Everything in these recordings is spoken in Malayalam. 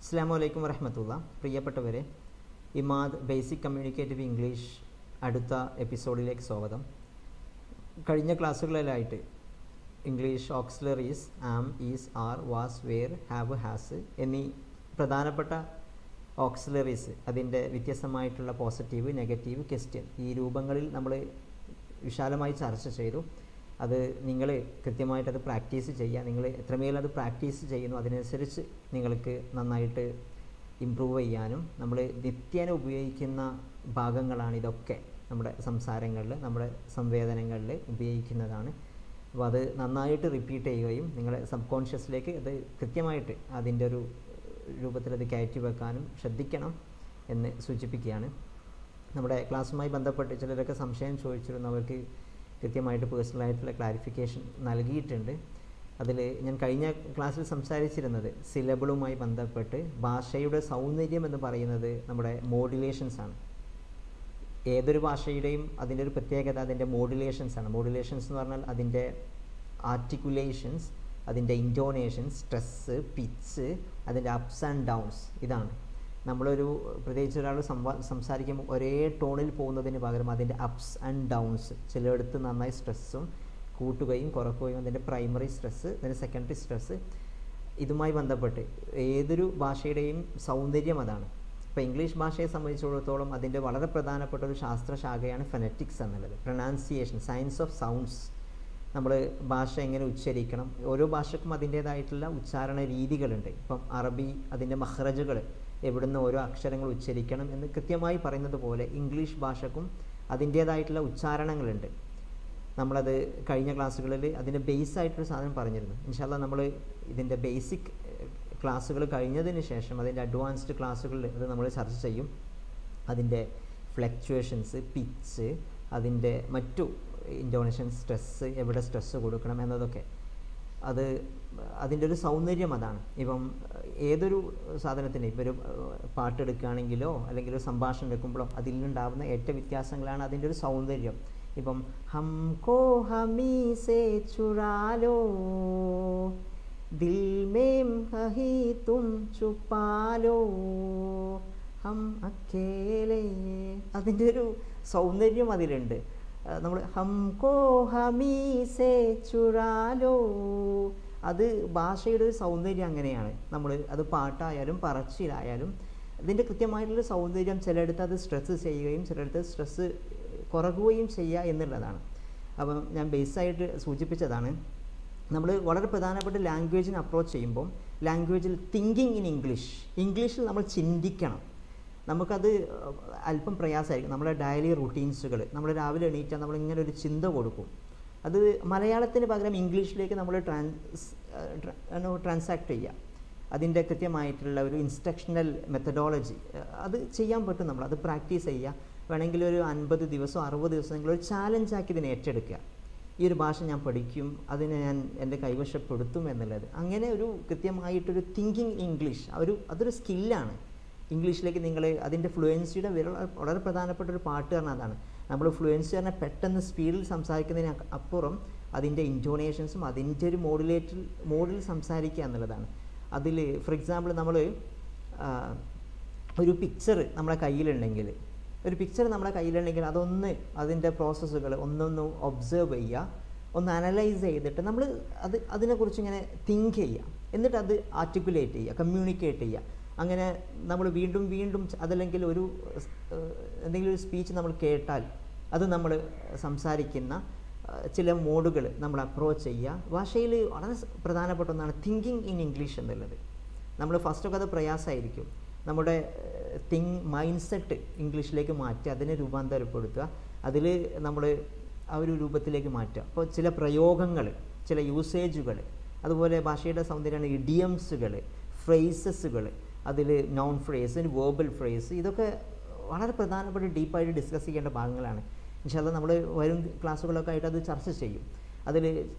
അസ്സലാമു അലൈക്കും വറഹ്മത്തുള്ളാ. പ്രിയപ്പെട്ടവരെ, ഇമാദ് ബേസിക് കമ്മ്യൂണിക്കേറ്റീവ് ഇംഗ്ലീഷ് അടുത്ത എപ്പിസോഡിലേക്ക് സ്വാഗതം. കഴിഞ്ഞ ക്ലാസ്സുകളിലായിട്ട് English auxiliaries am, is, are, was, were, have, has എന്നീ പ്രധാനപ്പെട്ട ഓക്സിലറീസ്, അതിൻ്റെ വ്യത്യസ്തമായിട്ടുള്ള പോസിറ്റീവ്, നെഗറ്റീവ്, ക്വസ്റ്റ്യൻ, ഈ രൂപങ്ങളിൽ നമ്മൾ വിശാലമായി ചർച്ച ചെയ്തു. അത് നിങ്ങൾ കൃത്യമായിട്ടത് പ്രാക്ടീസ് ചെയ്യുക. നിങ്ങൾ എത്രമേൽ അത് പ്രാക്ടീസ് ചെയ്യുന്നു അതിനനുസരിച്ച് നിങ്ങൾക്ക് നന്നായിട്ട് ഇമ്പ്രൂവ് ചെയ്യാനും, നമ്മൾ നിത്യേന ഉപയോഗിക്കുന്ന ഭാഗങ്ങളാണ് ഇതൊക്കെ. നമ്മുടെ സംസാരങ്ങളിൽ, നമ്മുടെ സംവേദനങ്ങളിൽ ഉപയോഗിക്കുന്നതാണ്. അപ്പോൾ അത് നന്നായിട്ട് റിപ്പീറ്റ് ചെയ്യുകയും നിങ്ങളെ സബ് കോൺഷ്യസിലേക്ക് അത് കൃത്യമായിട്ട് അതിൻ്റെ ഒരു രൂപത്തിൽ അത് കയറ്റി വെക്കാനും ശ്രദ്ധിക്കണം എന്ന് സൂചിപ്പിക്കുകയാണ്. നമ്മുടെ ക്ലാസ്സുമായി ബന്ധപ്പെട്ട് ചിലരൊക്കെ സംശയം ചോദിച്ചിരുന്നവർക്ക് കൃത്യമായിട്ട് പേഴ്സണലായിട്ടുള്ള ക്ലാരിഫിക്കേഷൻ നൽകിയിട്ടുണ്ട്. അതിൽ ഞാൻ കഴിഞ്ഞ ക്ലാസ്സിൽ സംസാരിച്ചിരുന്നത് സിലബിളുമായി ബന്ധപ്പെട്ട് ഭാഷയുടെ സൗന്ദര്യം എന്ന് പറയുന്നത് നമ്മുടെ മോഡുലേഷൻസ് ആണ്. ഏതൊരു ഭാഷയുടെയും അതിൻ്റെ ഒരു പ്രത്യേകത അതിൻ്റെ മോഡുലേഷൻസ് ആണ്. മോഡുലേഷൻസ് എന്ന് പറഞ്ഞാൽ അതിൻ്റെ ആർട്ടിക്കുലേഷൻസ്, അതിൻ്റെ ഇൻറ്റോനേഷൻസ്, സ്ട്രെസ്സ്, പിച്ച്, അതിൻ്റെ അപ്സ് ആൻഡ് ഡൗൺസ്. ഇതാണ് നമ്മളൊരു പ്രത്യേകിച്ച് ഒരാൾ സംസാരിക്കുമ്പോൾ ഒരേ ടോണിൽ പോകുന്നതിന് പകരം അതിൻ്റെ അപ്സ് ആൻഡ് ഡൗൺസ്, ചിലയിടത്ത് നന്നായി സ്ട്രെസ്സും കൂട്ടുകയും കുറക്കുകയും, അതിൻ്റെ പ്രൈമറി സ്ട്രെസ്സ്, അതിൻ്റെ സെക്കൻഡറി സ്ട്രെസ്സ്, ഇതുമായി ബന്ധപ്പെട്ട് ഏതൊരു ഭാഷയുടെയും സൗന്ദര്യം അതാണ്. ഇപ്പോൾ ഇംഗ്ലീഷ് ഭാഷയെ സംബന്ധിച്ചിടത്തോളം അതിൻ്റെ വളരെ പ്രധാനപ്പെട്ട ഒരു ശാസ്ത്രശാഖയാണ് ഫൊനറ്റിക്സ് എന്നുള്ളത്, പ്രൊനൗൺസിയേഷൻ, സയൻസ് ഓഫ് സൗണ്ട്സ്. നമ്മൾ ഭാഷ എങ്ങനെ ഉച്ചരിക്കണം, ഓരോ ഭാഷയ്ക്കും അതിൻ്റേതായിട്ടുള്ള ഉച്ചാരണ രീതികളുണ്ട്. ഇപ്പം അറബി അതിൻ്റെ മഹ്റജുകൾ, എവിടുന്ന് ഓരോ അക്ഷരങ്ങൾ ഉച്ചരിക്കണം എന്ന് കൃത്യമായി പറയുന്നത് പോലെ ഇംഗ്ലീഷ് ഭാഷക്കും അതിൻ്റേതായിട്ടുള്ള ഉച്ചാരണങ്ങളുണ്ട്. നമ്മളത് കഴിഞ്ഞ ക്ലാസ്സുകളിൽ അതിൻ്റെ ബേസ് ആയിട്ടൊരു സാധനം പറഞ്ഞിരുന്നു. ഇൻഷാ അല്ലാഹ് നമ്മൾ ഇതിൻ്റെ ബേസിക് ക്ലാസ്സുകൾ കഴിഞ്ഞതിന് ശേഷം അതിൻ്റെ അഡ്വാൻസ്ഡ് ക്ലാസ്സുകളിൽ അത് നമ്മൾ ചർച്ച ചെയ്യും. അതിൻ്റെ ഫ്ലക്ച്വേഷൻസ്, പിച്ച്, അതിൻ്റെ മറ്റു ഇൻറ്റോണേഷൻ, സ്ട്രെസ്സ്, എവിടെ സ്ട്രെസ്സ് കൊടുക്കണം എന്നതൊക്കെ, അത് അതിൻ്റെ ഒരു സൗന്ദര്യം അതാണ്. ഇപ്പം ഏതൊരു സാധനത്തിന്, ഇപ്പോൾ ഒരു പാട്ടെടുക്കുകയാണെങ്കിലോ അല്ലെങ്കിൽ ഒരു സംഭാഷണം എടുക്കുമ്പോഴോ അതിൽ നിന്നുണ്ടാകുന്ന ഏറ്റ വ്യത്യാസങ്ങളാണ് അതിൻ്റെ ഒരു സൗന്ദര്യം. ഇപ്പം ഹംകോ ഹമീ സേ ചുറാലോ ദിൽ മേം ഹഹി തും ചുപ്പാലോ ഹം അക്കേലേ, അതിൻ്റെ ഒരു സൗന്ദര്യം അതിലുണ്ട്. നമ്മൾ ഹംകോ ഹമീ സേ ചുറാലോ, അത് ഭാഷയുടെ ഒരു സൗന്ദര്യം അങ്ങനെയാണ്. നമ്മൾ അത് പാട്ടായാലും പറച്ചിലായാലും അതിൻ്റെ കൃത്യമായിട്ടുള്ള സൗന്ദര്യം, ചിലയിടത്ത് അത് സ്ട്രെസ്സ് ചെയ്യുകയും ചിലയിടത്ത് സ്ട്രെസ്സ് കുറക്കുകയും ചെയ്യുക എന്നുള്ളതാണ്. അപ്പം ഞാൻ ബേസായിട്ട് സൂചിപ്പിച്ചതാണ്. നമ്മൾ വളരെ പ്രധാനപ്പെട്ട ലാംഗ്വേജിനെ അപ്രോച്ച് ചെയ്യുമ്പം ലാംഗ്വേജിൽ തിങ്കിങ് ഇൻ ഇംഗ്ലീഷിൽ നമ്മൾ ചിന്തിക്കണം. നമുക്കത് അല്പം പ്രയാസമായിരിക്കും. നമ്മുടെ ഡെയിലി റുട്ടീൻസുകൾ, നമ്മൾ രാവിലെ എണീറ്റാൽ നമ്മളിങ്ങനെ ഒരു ചിന്ത കൊടുക്കും. അത് മലയാളത്തിന് പകരം ഇംഗ്ലീഷിലേക്ക് നമ്മൾ ട്രാൻസാക്ട് ചെയ്യുക. അതിൻ്റെ കൃത്യമായിട്ടുള്ള ഒരു ഇൻസ്ട്രക്ഷണൽ മെത്തഡോളജി അത് ചെയ്യാൻ പറ്റും. നമ്മൾ അത് പ്രാക്ടീസ് ചെയ്യുക. വേണമെങ്കിൽ ഒരു 50 ദിവസം 60 ദിവസം നിങ്ങളൊരു ചാലഞ്ചാക്കി ഇതിനെ ഏറ്റെടുക്കുക. ഈ ഒരു ഭാഷ ഞാൻ പഠിക്കും, അതിനെ ഞാൻ എൻ്റെ കൈവശപ്പെടുത്തും എന്നുള്ളത്. അങ്ങനെ ഒരു കൃത്യമായിട്ടൊരു തിങ്കിങ് ഇംഗ്ലീഷ്, അതൊരു സ്കില്ലാണ്. ഇംഗ്ലീഷിലേക്ക് നിങ്ങൾ അതിൻ്റെ ഫ്ലുവൻസിയുടെ വളരെ പ്രധാനപ്പെട്ട ഒരു പാട്ട് കാരണം അതാണ്. നമ്മൾ ഫ്ലുവൻസി പറഞ്ഞാൽ പെട്ടെന്ന് സ്പീഡിൽ സംസാരിക്കുന്നതിന് അപ്പുറം അതിൻ്റെ ഇൻറ്റോണേഷൻസും അതിൻ്റെ ഒരു മോഡിൽ സംസാരിക്കുക എന്നുള്ളതാണ്. അതിൽ ഫോർ എക്സാമ്പിൾ നമ്മൾ ഒരു പിക്ചർ നമ്മുടെ കയ്യിലുണ്ടെങ്കിൽ അതൊന്ന് അതിൻ്റെ പ്രോസസ്സുകൾ ഒന്നൊന്ന് ഒബ്സേർവ് ചെയ്യുക, ഒന്ന് അനലൈസ് ചെയ്തിട്ട് നമ്മൾ അതിനെക്കുറിച്ച് ഇങ്ങനെ തിങ്ക് ചെയ്യുക, എന്നിട്ട് അത് ആർട്ടിക്കുലേറ്റ് ചെയ്യുക, കമ്മ്യൂണിക്കേറ്റ് ചെയ്യുക. അങ്ങനെ നമ്മൾ വീണ്ടും വീണ്ടും അതല്ലെങ്കിൽ എന്തെങ്കിലും ഒരു സ്പീച്ച് നമ്മൾ കേട്ടാൽ അത് നമ്മൾ സംസാരിക്കുന്ന ചില മോഡുകൾ നമ്മൾ അപ്രോച്ച് ചെയ്യുക. ഭാഷയിൽ വളരെ പ്രധാനപ്പെട്ട ഒന്നാണ് തിങ്കിങ് ഇൻ ഇംഗ്ലീഷ് എന്നുള്ളത്. നമ്മൾ ഫസ്റ്റൊക്കെ അത് പ്രയാസമായിരിക്കും. നമ്മുടെ മൈൻഡ് സെറ്റ് ഇംഗ്ലീഷിലേക്ക് മാറ്റുക, അതിനെ രൂപാന്തരപ്പെടുത്തുക, അതിൽ നമ്മൾ ആ ഒരു രൂപത്തിലേക്ക് മാറ്റുക. അപ്പോൾ ചില പ്രയോഗങ്ങൾ, ചില യൂസേജുകൾ, അതുപോലെ ഭാഷയുടെ സൗന്ദര്യമാണ് ഇഡിയംസുകൾ, ഫ്രേസസുകൾ, അതിൽ നൗൺ ഫ്രേസ്, വേർബൽ ഫ്രേസ്, ഇതൊക്കെ വളരെ പ്രധാനപ്പെട്ട ഡീപ്പായിട്ട് ഡിസ്കസ് ചെയ്യേണ്ട ഭാഗങ്ങളാണ്. ഇൻഷാ അല്ലാഹ് നമ്മൾ വരും ക്ലാസ്സുകളൊക്കെ ആയിട്ട് അത് ചർച്ച ചെയ്യും. അതിൽ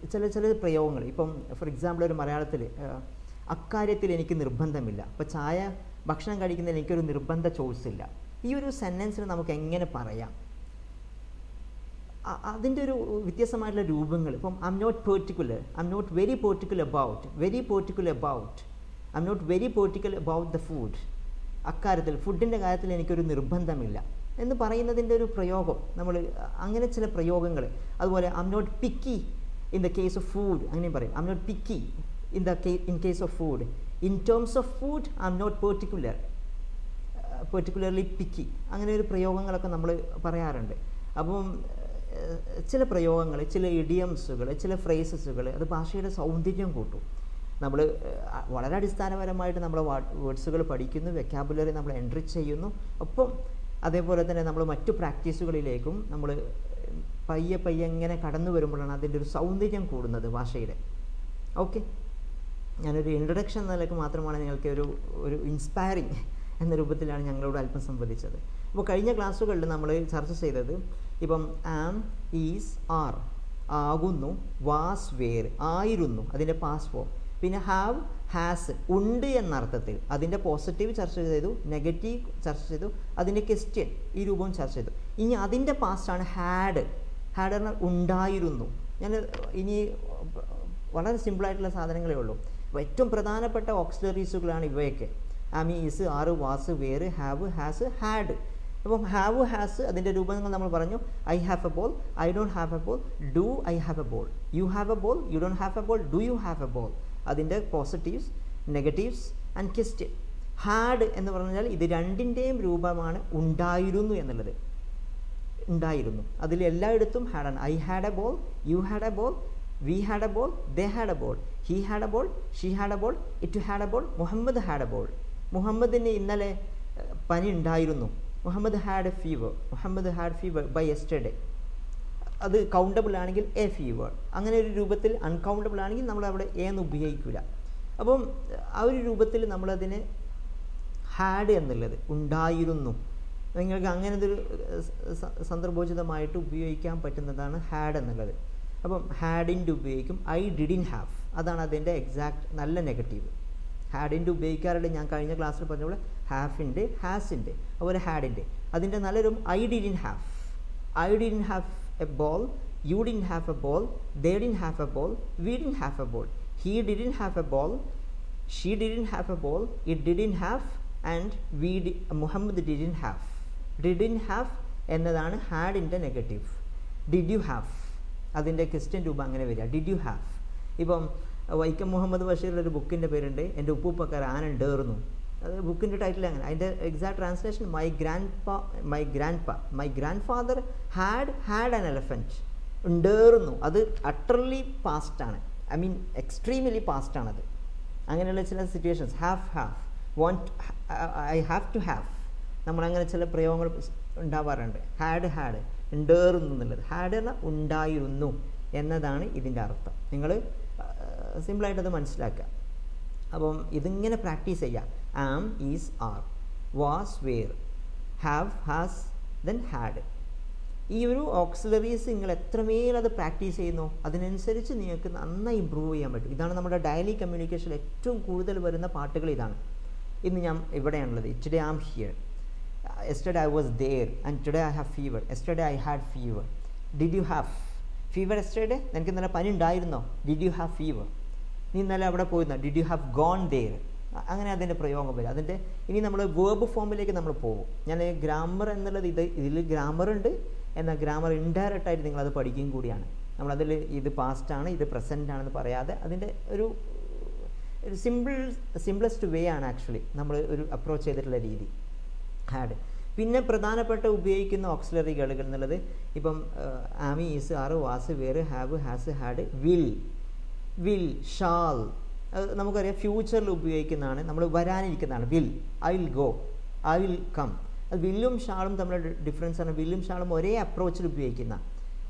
ചില പ്രയോഗങ്ങൾ, ഇപ്പം ഫോർ എക്സാമ്പിൾ ഒരു മലയാളത്തിൽ അക്കാര്യത്തിൽ എനിക്ക് നിർബന്ധമില്ല, ഇപ്പോൾ ഭക്ഷണം കഴിക്കുന്നതിൽ എനിക്കൊരു നിർബന്ധ ചോയ്സ് ഇല്ല. ഈ ഒരു സെൻറ്റൻസിന് നമുക്ക് എങ്ങനെ പറയാം? അതിൻ്റെ ഒരു വ്യത്യസ്തമായിട്ടുള്ള രൂപങ്ങൾ. ഇപ്പം I am not very particular about I am not very particular about the food. അക്കാര്യത്തിൽ ഫുഡിൻ്റെ കാര്യത്തിൽ എനിക്കൊരു നിർബന്ധമില്ല എന്ന് പറയുന്നതിൻ്റെ ഒരു പ്രയോഗം, നമ്മൾ അങ്ങനെ ചില പ്രയോഗങ്ങൾ. അതുപോലെ I am not picky in the case of food, അങ്ങനെയും പറയും. I am not picky in case of food. In terms of food I am not particularly picky. അങ്ങനെ ഒരു പ്രയോഗങ്ങളൊക്കെ നമ്മൾ പറയാറുണ്ട്. അപ്പം ചില പ്രയോഗങ്ങൾ, ചില ഇഡിയംസുകൾ, ചില ഫ്രേസസുകൾ അത് ഭാഷയുടെ സൗന്ദര്യം കൂട്ടും. നമ്മൾ വളരെ അടിസ്ഥാനപരമായിട്ട് നമ്മൾ വേർഡ്സുകൾ പഠിക്കുന്നു, വെക്കാബുലറി നമ്മൾ എൻട്രി ചെയ്യുന്നു. ഒപ്പം അതേപോലെ തന്നെ നമ്മൾ മറ്റു പ്രാക്ടീസുകളിലേക്കും നമ്മൾ പയ്യെ ഇങ്ങനെ കടന്നു വരുമ്പോഴാണ് അതിൻ്റെ ഒരു സൗന്ദര്യം കൂടുന്നത് ഭാഷയുടെ. ഓക്കെ, ഞാനൊരു ഇൻട്രഡക്ഷൻ എന്ന നിലയ്ക്ക് മാത്രമാണ് നിങ്ങൾക്ക് ഒരു ഇൻസ്പയറിങ് എന്ന രൂപത്തിലാണ് ഞങ്ങളോട് അല്പം സംവദിച്ചത്. അപ്പോൾ കഴിഞ്ഞ ക്ലാസ്സുകളിൽ നമ്മൾ ചർച്ച ചെയ്തത് ഇപ്പം ആം, ഈസ്, ആർ, ആകുന്നു, വാസ്, വേർ, ആയിരുന്നു അതിൻ്റെ പാസ്റ്റ് ഫോം. പിന്നെ ഹാവ്, ഹാസ്, ഉണ്ട് എന്നർത്ഥത്തിൽ അതിൻ്റെ പോസിറ്റീവ് ചർച്ച ചെയ്തു, നെഗറ്റീവ് ചർച്ച ചെയ്തു, അതിൻ്റെ ക്വസ്റ്റ്യൻ ഈ രൂപവും ചർച്ച ചെയ്തു. ഇനി അതിൻ്റെ പാസ്റ്റാണ് ഹാഡ്. ഹാഡ് പറഞ്ഞാൽ ഉണ്ടായിരുന്നു. ഞാൻ ഇനി വളരെ സിമ്പിളായിട്ടുള്ള സാധനങ്ങളേ ഉള്ളൂ. ഏറ്റവും പ്രധാനപ്പെട്ട ഓക്സിലറീസുകളാണ് ഇവയൊക്കെ. Am, is, are, was, were, have, has, had. അപ്പം ഹാവ്, ഹാസ് അതിൻ്റെ രൂപങ്ങൾ നമ്മൾ പറഞ്ഞു. I have a ball, I don't have a ball, do I have a ball, you have a ball, you don't have a ball, do you have a ball. അതിൻ്റെ positives, negatives and question. Had എന്ന് പറഞ്ഞാൽ ഇത് രണ്ടിൻ്റെയും രൂപമാണ് ഉണ്ടായിരുന്നു എന്നുള്ളത്. ഉണ്ടായിരുന്നു അതിൽ എല്ലായിടത്തും ഹാഡാണ്. I had a ball, you had a ball, we had a ball, they had a ball, he had a ball, she had a ball, it had a ball, Muhammad had a ball. മുഹമ്മദിന് ഇന്നലെ പനി ഉണ്ടായിരുന്നു. Muhammad had a fever, Muhammad had fever by yesterday. അത് കൗണ്ടബിൾ ആണെങ്കിൽ എ ഫീവർ. അങ്ങനെ ഒരു രൂപത്തിൽ അൺകൗണ്ടബിൾ ആണെങ്കിൽ നമ്മൾ അവിടെ എന്ന് ഉപയോഗിക്കില്ല. അപ്പം ആ ഒരു രൂപത്തിൽ നമ്മളതിനെ ഹാഡ് എന്നുള്ളത് ഉണ്ടായിരുന്നു. നിങ്ങൾക്ക് അങ്ങനത്തെ ഒരു സന്ദർഭോചിതമായിട്ട് ഉപയോഗിക്കാൻ പറ്റുന്നതാണ് ഹാഡ് എന്നുള്ളത്. അപ്പം ഹാഡിൻ്റെ ഉപയോഗിക്കും. ഐ ഡിഡിൻ ഹാവ്, അതാണ് അതിൻ്റെ എക്സാക്ട് നല്ല നെഗറ്റീവ്. ഹാഡിൻ്റെ ഉപയോഗിക്കാറുണ്ട്. ഞാൻ കഴിഞ്ഞ ക്ലാസ്സിൽ പറഞ്ഞ പോലെ ഹാഫിൻ്റെ, ഹാസിൻ്റെ, അതുപോലെ ഹാഡിൻ്റെ. അതിൻ്റെ നല്ലൊരു I didn't have. I didn't have a ball, you didn't have a ball, they didn't have a ball, we didn't have a ball, he didn't have a ball, she didn't have a ball, it didn't have and Muhammad didn't have. Didn't have എന്നതാണ് ഹാഡിൻ്റെ നെഗറ്റീവ്. ഡിഡ് യു ഹാവ് അതിൻ്റെ ക്വസ്റ്റ്യൻ രൂപം അങ്ങനെ വരിക. Did you have. ഇപ്പം വൈക്കം മുഹമ്മദ് ബഷീറിൻ്റെ ഒരു ബുക്കിൻ്റെ പേരുണ്ട് എൻ്റെ ഉപ്പൂപ്പക്കാർ ആനുണ്ടായിരുന്നു. അത് ബുക്കിൻ്റെ ടൈറ്റിൽ അങ്ങനെ. അതിൻ്റെ exact translation my grandfather had an elephant. ഉണ്ടായിരുന്നു അത് അട്ടർലി പാസ്റ്റാണ്. ഐ മീൻ എക്സ്ട്രീംലി പാസ്റ്റാണത്. അങ്ങനെയുള്ള ചില situations want I have to have നമ്മളങ്ങനെ ചില പ്രയോഗങ്ങൾ ഉണ്ടാവാറുണ്ട്. ഹാഡ് ഉണ്ടായിരുന്നു എന്നുള്ളത്. ഹാഡ് എന്നാൽ ഉണ്ടായിരുന്നു എന്നതാണ് ഇതിൻ്റെ അർത്ഥം. നിങ്ങൾ സിമ്പിളായിട്ടത് മനസ്സിലാക്കുക. അപ്പം ഇതിങ്ങനെ പ്രാക്ടീസ് ചെയ്യുക. Am, is, are, was, were, have, has, then had. ഈ ഒരു ഓക്സിലറീസ് നിങ്ങൾ എത്രമേൽ അത് പ്രാക്ടീസ് ചെയ്യുന്നോ അതിനനുസരിച്ച് നിങ്ങൾക്ക് നന്നായി ഇമ്പ്രൂവ് ചെയ്യാൻ പറ്റും. ഇതാണ് നമ്മുടെ ഡെയിലി കമ്മ്യൂണിക്കേഷനിൽ ഏറ്റവും കൂടുതൽ വരുന്ന പാട്ടുകൾ ഇതാണ്. ഇന്ന് ഞാൻ ഇവിടെയാണുള്ളത്. Today I am here, yesterday I was there and today I have fever, yesterday I had fever. Did you have fever yesterday? നിനക്ക് ഇന്നലെ പനി ഉണ്ടായിരുന്നോ? Did you have fever? നീ ഇന്നലെ അവിടെ പോയിരുന്നോ? Did you have gone there? അങ്ങനെ അതിൻ്റെ പ്രയോഗം വരും. അതിൻ്റെ ഇനി നമ്മൾ വേർബ് ഫോമിലേക്ക് നമ്മൾ പോകും. ഞാൻ ഗ്രാമർ എന്നുള്ളത് ഇതിൽ ഗ്രാമർ ഉണ്ട്, എന്നാൽ ഗ്രാമർ ഇൻഡയറക്റ്റ് ആയിട്ട് നിങ്ങളത് പഠിക്കുകയും കൂടിയാണ്. നമ്മളതിൽ ഇത് പാസ്റ്റാണ്, ഇത് പ്രസൻ്റ് ആണെന്ന് പറയാതെ അതിൻ്റെ ഒരു സിംപ്ലസ്റ്റ് വേ ആണ് ആക്ച്വലി നമ്മൾ ഒരു അപ്രോച്ച് ചെയ്തിട്ടുള്ള രീതി ഹാഡ്. പിന്നെ പ്രധാനപ്പെട്ട ഉപയോഗിക്കുന്ന ഓക്സിലറികൾ എന്നുള്ളത് ഇപ്പം am, is, are, was, were, have, has, had, will, shall. അത് നമുക്കറിയാം ഫ്യൂച്ചറിൽ ഉപയോഗിക്കുന്നതാണ്, നമ്മൾ വരാനിരിക്കുന്നതാണ്. Will, I will go, I will come. അത് വില്ലും ഷാളും തമ്മിലുള്ള ഡിഫറൻസ് ആണ്. വില്ലും ഷാളും ഒരേ അപ്രോച്ചിൽ ഉപയോഗിക്കുന്ന,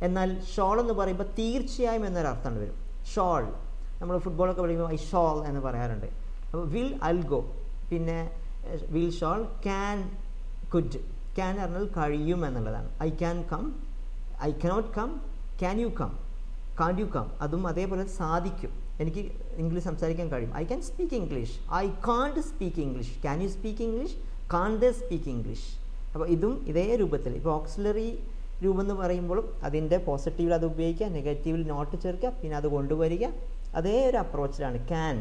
എന്നാൽ ഷോൾ എന്ന് പറയുമ്പോൾ തീർച്ചയായും എന്നൊരർത്ഥം വരും. ഷോൾ നമ്മൾ ഫുട്ബോളൊക്കെ പഠിക്കുമ്പോൾ ഐ ഷോൾ എന്ന് പറയാറുണ്ട്. അപ്പോൾ വിൽ, ഐ വിൽ ഗോ. പിന്നെ will, shall, can, could. Can പറഞ്ഞാൽ കഴിയും എന്നുള്ളതാണ്. I can come, I cannot come, can you come, can't you come. അതും അതേപോലെ സാധിക്കും, എനിക്ക് ഇംഗ്ലീഷ് സംസാരിക്കാൻ കഴിയും. I can speak English, I can't speak English, can you speak English, can't they speak English. അപ്പോൾ ഇതും ഇതേ രൂപത്തിൽ. ഇപ്പോൾ ഓക്സിലറി രൂപം എന്ന് പറയുമ്പോഴും അതിൻ്റെ പോസിറ്റീവിൽ അത് ഉപയോഗിക്കുക, നെഗറ്റീവിൽ നോട്ട് ചേർക്കുക, പിന്നെ അത് കൊണ്ടുവരിക. അതേ ഒരു അപ്രോച്ചിലാണ്. ക്യാൻ,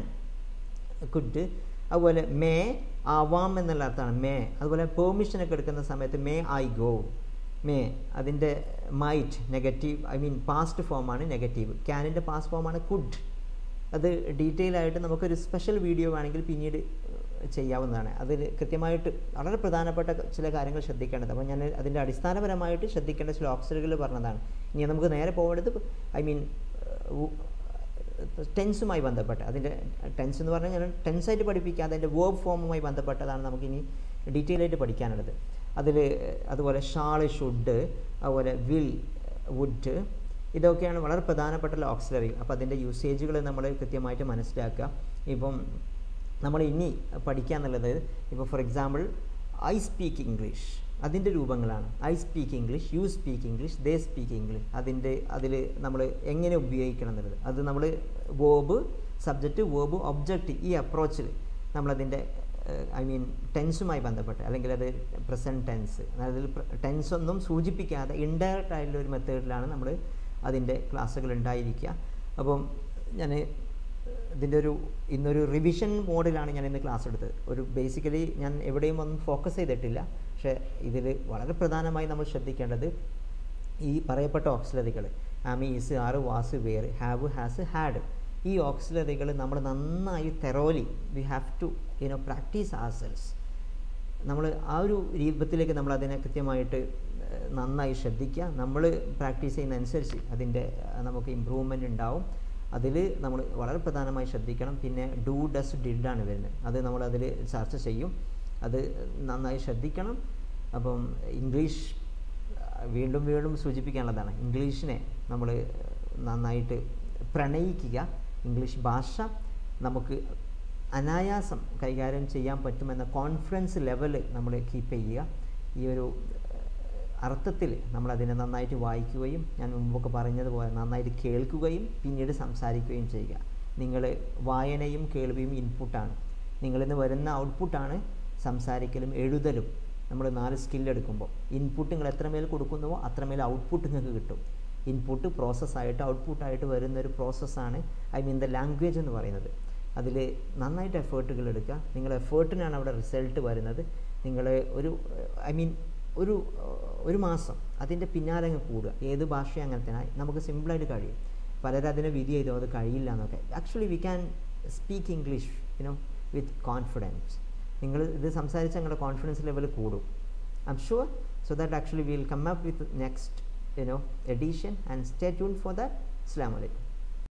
കുഡ്, അതുപോലെ മേ ആവാം എന്നുള്ള അർത്ഥമാണ് മേ. അതുപോലെ പെർമിഷനൊക്കെ എടുക്കുന്ന സമയത്ത് മേ ഐ ഗോ, മേ അതിൻ്റെ might negative, I mean past ഫോമാണ് നെഗറ്റീവ്. ക്യാനിൻ്റെ പാസ്റ്റ് ഫോമാണ് കുഡ്. അത് ഡീറ്റെയിൽ ആയിട്ട് നമുക്കൊരു സ്പെഷ്യൽ വീഡിയോ വേണമെങ്കിൽ പിന്നീട് ചെയ്യാവുന്നതാണ്. അതിൽ കൃത്യമായിട്ട് വളരെ പ്രധാനപ്പെട്ട ചില കാര്യങ്ങൾ ശ്രദ്ധിക്കേണ്ടത്. അപ്പോൾ ഞാൻ അതിൻ്റെ അടിസ്ഥാനപരമായിട്ട് ശ്രദ്ധിക്കേണ്ട ചില ഓക്സിലറികൾ പറഞ്ഞതാണ്. ഇനി നമുക്ക് നേരെ പോകേണ്ടത് ഐ മീൻ ടെൻസുമായി ബന്ധപ്പെട്ട്, അതിൻ്റെ ടെൻസ് എന്ന് പറഞ്ഞാൽ ഞാൻ ടെൻസായിട്ട് പഠിപ്പിക്കുക, അതിൻ്റെ വേർബ് ഫോമുമായി ബന്ധപ്പെട്ടതാണ് നമുക്കിനി ഡീറ്റെയിൽ ആയിട്ട് പഠിക്കാനുള്ളത്. അതിൽ അതുപോലെ ഷാള്, ഷുഡ്, അതുപോലെ വിൽ, വുഡ്, ഇതൊക്കെയാണ് വളരെ പ്രധാനപ്പെട്ട ഓക്സിലറി. അപ്പോൾ അതിൻ്റെ യൂസേജുകൾ നമ്മൾ കൃത്യമായിട്ട് മനസ്സിലാക്കുക. ഇപ്പം നമ്മൾ ഇനി പഠിക്കുക എന്നുള്ളത്, ഇപ്പോൾ for example I speak English, അതിൻ്റെ രൂപങ്ങളാണ്. I speak English, U speak English, they speak English. അതിൽ നമ്മൾ എങ്ങനെ ഉപയോഗിക്കണം എന്നുള്ളത്, അത് നമ്മൾ വേർബ്, സബ്ജക്റ്റ്, വേർബ്, ഒബ്ജക്റ്റ്, ഈ അപ്രോച്ചിൽ നമ്മളതിൻ്റെ ഐ മീൻ ടെൻസുമായി ബന്ധപ്പെട്ട്, അല്ലെങ്കിൽ അത് പ്രസൻറ്റ് ടെൻസ്, അതായത് ടെൻസൊന്നും സൂചിപ്പിക്കാതെ ഇൻഡയറക്റ്റ് ആയിട്ടുള്ള ഒരു മെത്തേഡിലാണ് നമ്മൾ അതിൻ്റെ ക്ലാസ്സുകൾ ഉണ്ടായിരിക്കുക. അപ്പം ഞാൻ ഇതിൻ്റെ ഇന്നൊരു റിവിഷൻ മോഡിലാണ് ഞാൻ ഇന്ന് ക്ലാസ് എടുത്തത്. ബേസിക്കലി ഞാൻ എവിടെയും ഒന്നും ഫോക്കസ് ചെയ്തിട്ടില്ല. പക്ഷേ ഇതിൽ വളരെ പ്രധാനമായി നമ്മൾ ശ്രദ്ധിക്കേണ്ടത് ഈ പറയപ്പെട്ട ഓക്സിലറികൾ am, is, are, was, were, have, has, had, ഈ ഓക്സിലറികൾ നമ്മൾ നന്നായി thoroughly we have to practise ourselves. നമ്മൾ ആ ഒരു രൂപത്തിലേക്ക് നമ്മൾ അതിനെ കൃത്യമായിട്ട് നന്നായി ശ്രദ്ധിക്കുക. നമ്മൾ പ്രാക്ടീസ് ചെയ്യുന്നതനുസരിച്ച് അതിൻ്റെ നമുക്ക് ഇമ്പ്രൂവ്മെൻ്റ് ഉണ്ടാവും. അതിൽ നമ്മൾ വളരെ പ്രധാനമായി ശ്രദ്ധിക്കണം. പിന്നെ ഡു, ഡസ്, ഡിഡാണ് വരുന്നത്. അത് നമ്മളതിൽ ചർച്ച ചെയ്യും. അത് നന്നായി ശ്രദ്ധിക്കണം. അപ്പം ഇംഗ്ലീഷ് വീണ്ടും വീണ്ടും സൂചിപ്പിക്കാനുള്ളതാണ്, ഇംഗ്ലീഷിനെ നമ്മൾ നന്നായിട്ട് പ്രണയിക്കുക. ഇംഗ്ലീഷ് ഭാഷ നമുക്ക് അനായാസം കൈകാര്യം ചെയ്യാൻ പറ്റുമെന്ന കോൺഫിഡൻസ് ലെവൽ നമ്മൾ കീപ്പ് ചെയ്യുക. ഈ ഒരു അർത്ഥത്തിൽ നമ്മളതിനെ നന്നായിട്ട് വായിക്കുകയും ഞാൻ മുമ്പൊക്കെ പറഞ്ഞതുപോലെ നന്നായിട്ട് കേൾക്കുകയും പിന്നീട് സംസാരിക്കുകയും ചെയ്യുക. നിങ്ങൾ വായനയും കേൾവിയും ഇൻപുട്ടാണ്. നിങ്ങളിന്ന് വരുന്ന ഔട്ട്പുട്ടാണ് സംസാരിക്കലും എഴുതലും. നമ്മൾ 4 സ്കില്ലെടുക്കുമ്പോൾ ഇൻപുട്ട് നിങ്ങൾ എത്രമേൽ കൊടുക്കുന്നുവോ അത്രമേൽ ഔട്ട്പുട്ട് നിങ്ങൾക്ക് കിട്ടും. ഇൻപുട്ട് പ്രോസസ്സായിട്ട് ഔട്ട്പുട്ടായിട്ട് വരുന്നൊരു പ്രോസസ്സാണ് ഐ മീൻ ദ ലാംഗ്വേജ് എന്ന് പറയുന്നത്. അതിൽ നന്നായിട്ട് എഫേർട്ടുകൾ എടുക്കുക. നിങ്ങളുടെ എഫേർട്ടിനാണ് അവിടെ റിസൾട്ട് വരുന്നത്. നിങ്ങൾ ഒരു മാസം അതിൻ്റെ പിന്നാലെ കൂടുക. ഏത് ഭാഷയും അങ്ങനെ തന്നെ നമുക്ക് സിമ്പിളായിട്ട് കഴിയും. പലരും അതിനെ വിധി ചെയ്തോ അത് കഴിയില്ല എന്നൊക്കെ. Actually we can speak English with confidence. നിങ്ങൾ ഇത് സംസാരിച്ച് നിങ്ങളുടെ കോൺഫിഡൻസ് ലെവൽ കൂടും. I am sure. So that actually will come up with next edition and stay tuned for that. അസ്സലാമു അലൈക്കും.